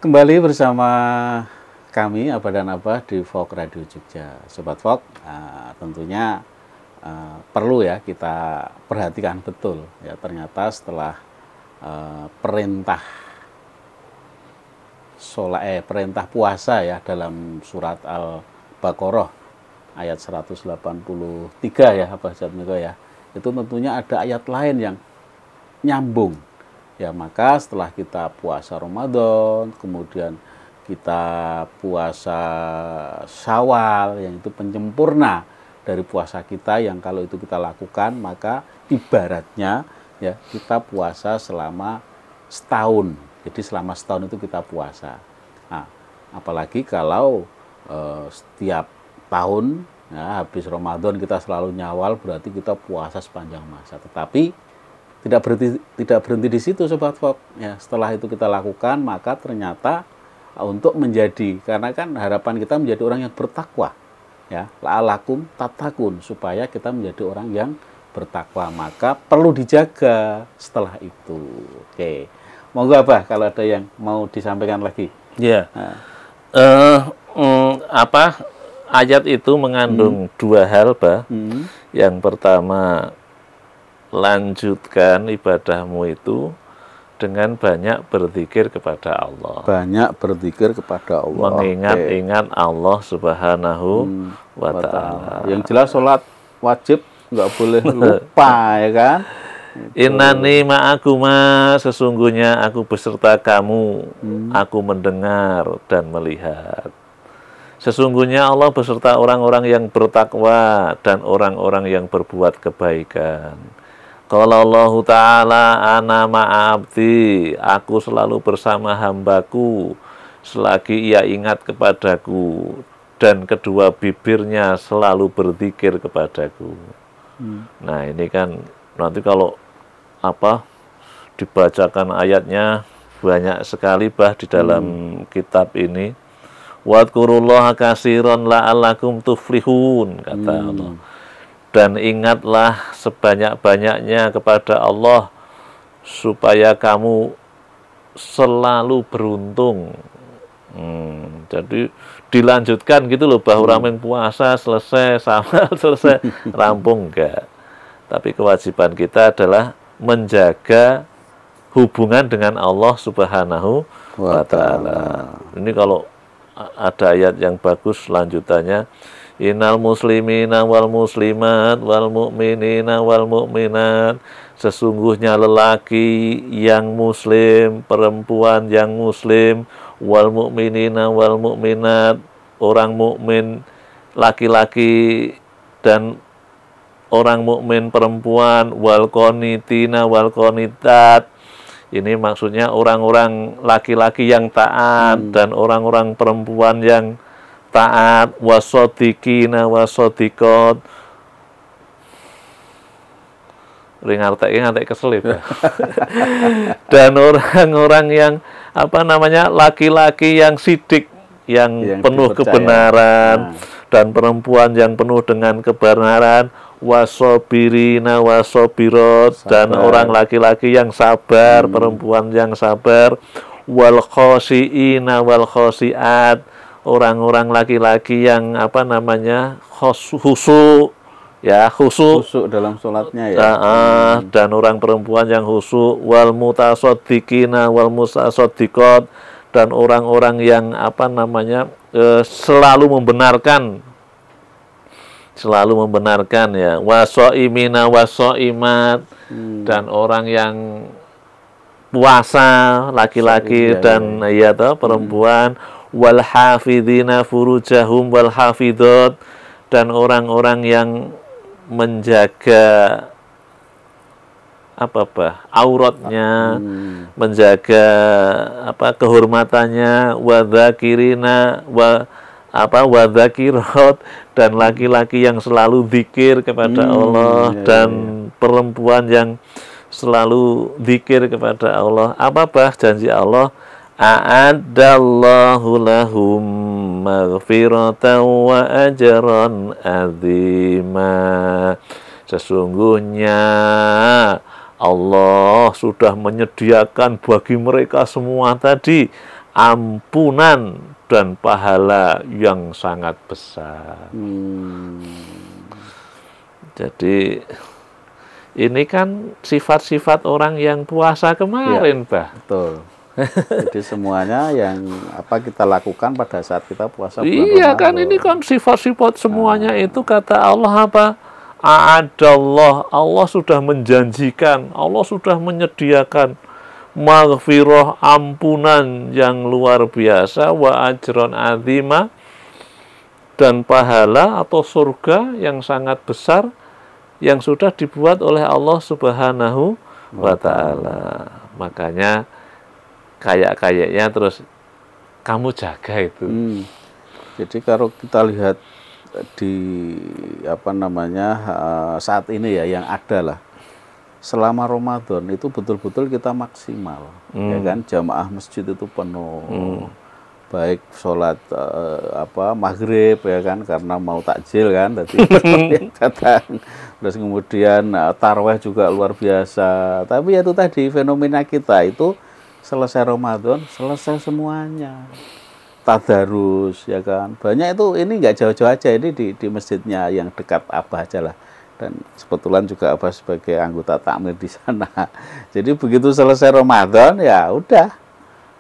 Kembali bersama kami Abah dan Abah di Fok Radio Jogja. Sobat Fok, tentunya perlu ya kita perhatikan betul ya, ternyata setelah perintah perintah puasa ya dalam surat Al-Baqarah ayat 183 ya Abah Jatmiko ya. Itu tentunya ada ayat lain yang nyambung. Ya, maka setelah kita puasa Ramadan, kemudian kita puasa Syawal, yang itu penyempurna dari puasa kita, yang kalau itu kita lakukan, maka ibaratnya ya kita puasa selama setahun. Jadi selama setahun itu kita puasa. Nah, apalagi kalau setiap tahun ya, habis Ramadan kita selalu nyawal, berarti kita puasa sepanjang masa. Tetapi tidak berhenti di situ Sobat Fok. Ya, setelah itu kita lakukan, maka ternyata untuk menjadi, karena kan harapan kita menjadi orang yang bertakwa. Ya, la'alakum tattaqun, supaya kita menjadi orang yang bertakwa, maka perlu dijaga setelah itu. Oke. Monggo Abah kalau ada yang mau disampaikan lagi. Ya. Ayat itu mengandung dua hal, Bah. Yang pertama, lanjutkan ibadahmu itu dengan banyak berzikir kepada Allah. Banyak berzikir kepada Allah. Mengingat-ingat Allah Subhanahu wa Ta'ala. Yang jelas sholat wajib nggak boleh lupa ya kan. Innani ma'akuma, sesungguhnya aku beserta kamu. Aku mendengar dan melihat. Sesungguhnya Allah beserta orang-orang yang bertakwa dan orang-orang yang berbuat kebaikan. Qala Allah Ta'ala, ana ma'abdi, aku selalu bersama hambaku selagi ia ingat kepadaku, dan kedua bibirnya selalu berzikir kepadaku. Nah, ini kan nanti kalau dibacakan ayatnya banyak sekali Bah di dalam kitab ini. Wadkurullaha katsiran la'allakum tuflihun, kata Allah. Dan ingatlah sebanyak-banyaknya kepada Allah supaya kamu selalu beruntung. Jadi dilanjutkan gitu loh, Bah, orang puasa selesai, sama selesai, rampung enggak. Tapi kewajiban kita adalah menjaga hubungan dengan Allah Subhanahu wa Ta'ala. Ini kalau ada ayat yang bagus lanjutannya, innal muslimina wal muslimat wal mu'minina wal mu'minat, sesungguhnya lelaki yang muslim, perempuan yang muslim, wal mu'minina wal mu'minat, orang mukmin laki-laki dan orang mukmin perempuan, wal qanitina wal qanitat, ini maksudnya orang-orang laki-laki yang taat dan orang-orang perempuan yang taat, wasodiqina wasodiqot. Ngantek keselip ya. Dan orang-orang yang laki-laki yang sidik, yang penuh dipercaya. Kebenaran, dan perempuan yang penuh dengan kebenaran, wasobirina wasobirot, dan orang laki-laki yang sabar, perempuan yang sabar, wal khosiina wal khosiat, orang-orang laki-laki yang khusyuk ya, khusyuk dalam sholatnya ya. Dan orang perempuan yang khusyuk, wal mutasaddiqina wal mutasaddiqat, dan orang-orang yang selalu membenarkan ya, wasoimina wasoimat, dan orang yang puasa laki-laki dan perempuan, wal hafidhina furujahum wal hafidhot, dan orang-orang yang menjaga auratnya, menjaga kehormatannya, wadzakirina wadzakirot, dan laki-laki yang selalu zikir kepada Allah, dan perempuan yang selalu zikir kepada Allah. Apa Bah janji Allah? A'addallahu lahum maghfiratan wa ajran azima. Sesungguhnya Allah sudah menyediakan bagi mereka semua tadi ampunan dan pahala yang sangat besar. Jadi ini kan sifat-sifat orang yang puasa kemarin, ya, Bah. Betul. Jadi semuanya yang kita lakukan pada saat kita puasa bulan Iya Ramadan. Kan ini kan sifat-sifat semuanya itu kata Allah apa? A'adallah, Allah sudah menjanjikan, Allah sudah menyediakan maghfirah, ampunan yang luar biasa, wa ajron azima, dan pahala atau surga yang sangat besar yang sudah dibuat oleh Allah Subhanahu wa Ta'ala. Makanya kayak-kayaknya terus kamu jaga itu. Jadi kalau kita lihat di saat ini ya yang ada lah, selama Ramadan itu betul-betul kita maksimal, ya kan, jamaah masjid itu penuh, baik sholat maghrib ya kan, karena mau takjil kan, tadi datang, terus kemudian tarawih juga luar biasa. Tapi ya itu tadi fenomena kita itu selesai Ramadan selesai semuanya, tadarus ya kan, banyak itu, ini nggak jauh-jauh aja, ini di masjidnya yang dekat Abah aja lah. Dan kebetulan juga Abah sebagai anggota takmir di sana. Jadi begitu selesai Ramadan ya udah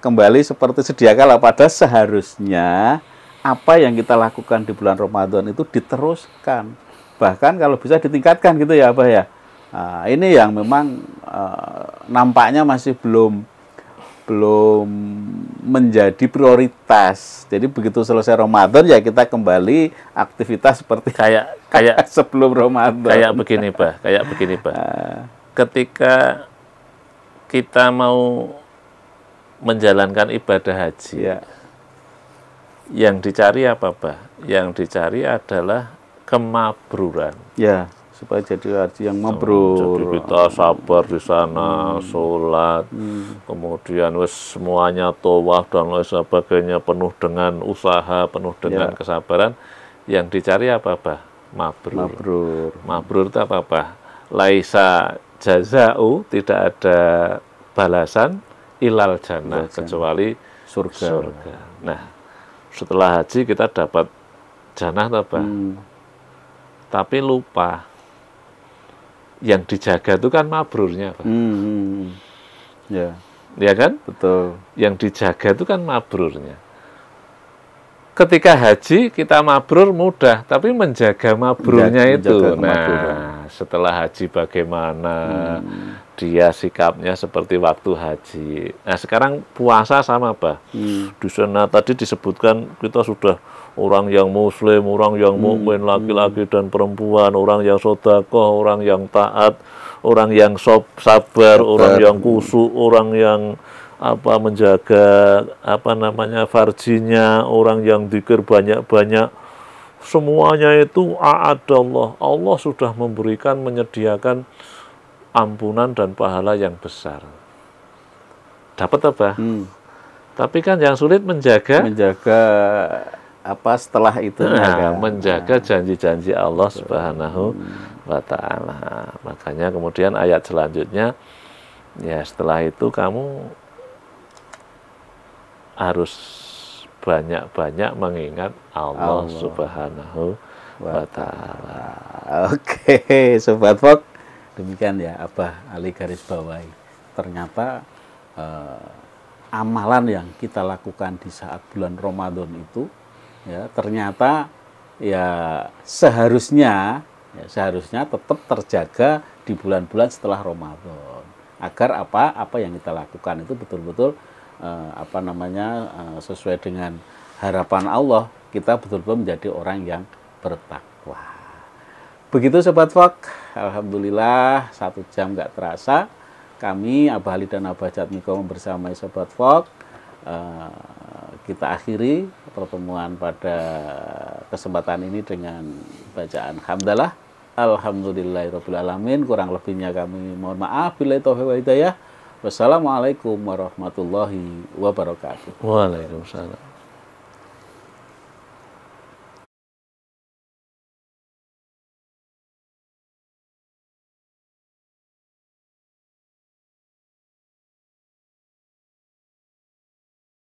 kembali seperti sedia kala, pada seharusnya apa yang kita lakukan di bulan Ramadan itu diteruskan, bahkan kalau bisa ditingkatkan gitu ya Abah ya. Nah, ini yang memang nampaknya masih belum menjadi prioritas. Jadi begitu selesai Ramadan ya kita kembali aktivitas seperti kayak sebelum Ramadan. Kayak begini Pak. Ketika kita mau menjalankan ibadah haji, ya, yang dicari apa Pak? Yang dicari adalah kemabruran. Ya, supaya jadi haji yang mabrur. Jadi kita sabar di sana, sholat, kemudian semuanya tawaf dan lain sebagainya, penuh dengan usaha, penuh dengan kesabaran. Yang dicari apa, Bah? Mabrur. Mabrur itu apa, Bah? Laisa jaza'u, tidak ada balasan, ilal jannah, kecuali surga. Nah, setelah haji kita dapat jannah, Bah? Tapi lupa. Yang dijaga itu kan mabrurnya, Pak. Ya kan? Betul. Yang dijaga itu kan mabrurnya. Ketika haji kita mabrur mudah, tapi menjaga mabrurnya itu. Nah, setelah haji bagaimana dia sikapnya seperti waktu haji. Nah, sekarang puasa sama, Pak. Di sana tadi disebutkan kita sudah orang yang muslim, orang yang mukmin, laki-laki dan perempuan, orang yang sedekah, orang yang taat, orang yang sabar, orang yang khusyuk, orang yang menjaga farjinya, orang yang zikir banyak-banyak. Semuanya itu a'adallah. Allah sudah menyediakan ampunan dan pahala yang besar. Dapat apa? Tapi kan yang sulit menjaga setelah itu menjaga janji-janji Allah Subhanahu wa Ta'ala. Makanya kemudian ayat selanjutnya, ya setelah itu kamu harus banyak-banyak mengingat Allah Subhanahu wa Ta'ala. Oke, Sobat Fok, demikian ya Abah Ali garis bawahi. Ternyata amalan yang kita lakukan di saat bulan Ramadan itu, ya ternyata ya seharusnya tetap terjaga di bulan-bulan setelah Ramadan, agar apa yang kita lakukan itu betul-betul sesuai dengan harapan Allah, kita betul-betul menjadi orang yang bertakwa. Begitu Sobat Fok, alhamdulillah 1 jam nggak terasa kami Abah Ali dan Abah Jatmiko bersama Sobat Fok kita akhiri pertemuan pada kesempatan ini dengan bacaan hamdalah. Alhamdulillahirabbil alamin. Kurang lebihnya kami mohon maaf. Billahi taufiq wa hidayah. Wassalamualaikum warahmatullahi wabarakatuh. Waalaikumsalam.